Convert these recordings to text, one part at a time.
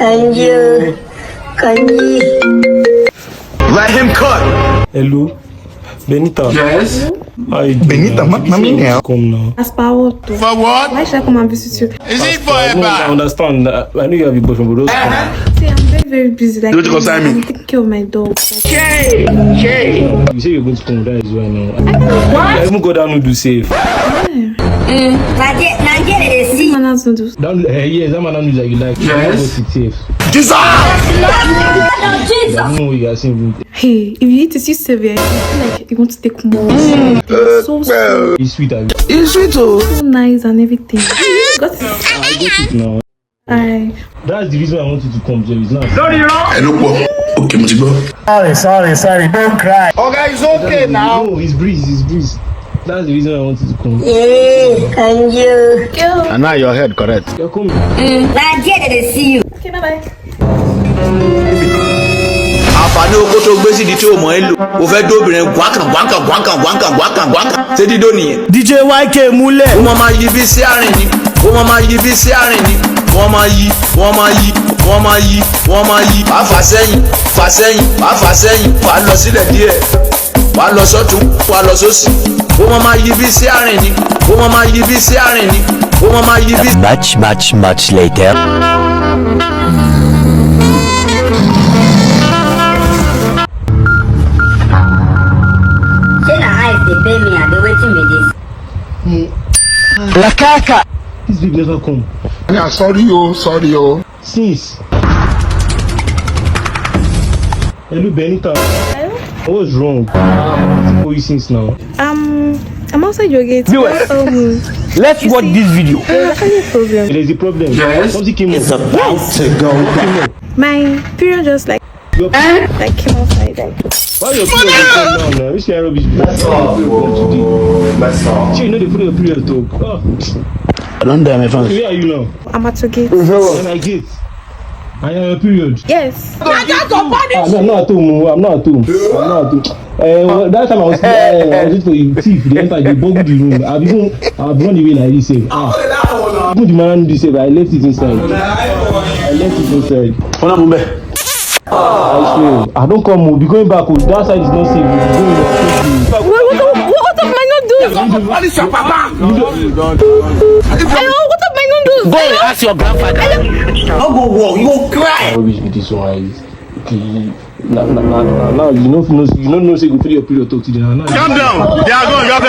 Can you? Let him cook. Hello, Benita. Yes. Benita, come now. For what? Why should I come and visit you? Is it for a I bar? understand. I know you have a boyfriend, but See, I'm very busy. Like, Don't you consign me? I'm taking care of my dog. you say you're going to come that is right now. I even go down to do safe. Nigeria, they see. Man has noodles. Yes, that man knows that you like. Yes. Go sit safe. Jesus! I don't know what you are saying. Hey, if you eat this, you save it. I feel like you want to take more. So sweet. It's sweet. I It's sweet too. So nice and everything. Got it. got it now. Alright. That's the reason I want you to come, Jerry. It's not. Hello, okay, Mutibo. Sorry, don't cry. Okay, it's okay now. No, it's breeze. That's the reason I want you to come. Can you? And now your head correct. You're coming. Nigeria, they see you. Okay, bye-bye. Àǹfààní oko tó gbé sí di tí o mọ̀ ẹ́ lò o fẹ́ dóbìnrin gbáǹkàn ṣé dídó nìyẹn. DJ YK múlẹ̀. ó máa yí bí sí àárín ni wọ́n máa yí wàá fà sẹ́yìn wàá fà sẹ́yìn wàá lọ sílẹ̀ díẹ̀ wàá lọ sọ́tún wàá lọ sósì ó máa yí bí sí àárín ni ó máa yí bí sí àárín ni ó máa yí bí. Much later. They pay me and they waiting me this. La caca. This babe never come. Yeah, sorry. Since. Hello, Benita. Hello? What's wrong? Who you since now? I'm outside your gate. Let's watch this video. There's actually a problem. There's a problem. Yes. Something came It's up. about to go. My period just like came outside. Like. Why your period is come down now? Which kind of rubbish? That's all. You know they put your period talk. Oh. I don't dare my friends. Where are you now? I'm at your gate. I'm at gate. I am your period. Yes. I'm not at home. That time I was just for you thief. They enter, they buggled the room. I've run away like this. Even the man this I left it inside. I swear. I don't come. Be going back. That side is not safe. What have my noodles? What is your papa? Hello, what have my noodles? Go and ask your grandfather. Don't go walk, you go cry. Rubbish be this one. Okay. Now you know say go for your period talk to them. Calm down. They are gone. You have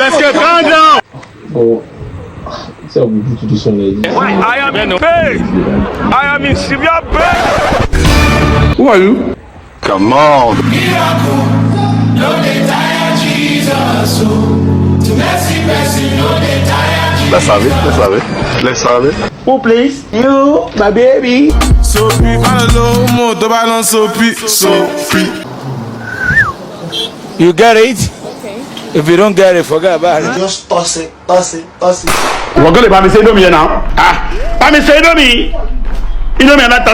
escaped. Calm down. Oh. So we put to this one like this. I am in pain. I am in severe pain. Who are you? Come on. Let's have it. Who please? You, my baby. Sophie, You get it? Okay. If you don't get it, forget about it. just toss it. We're going to say no me now. Ah, I'm saying no me. You know me, I'm not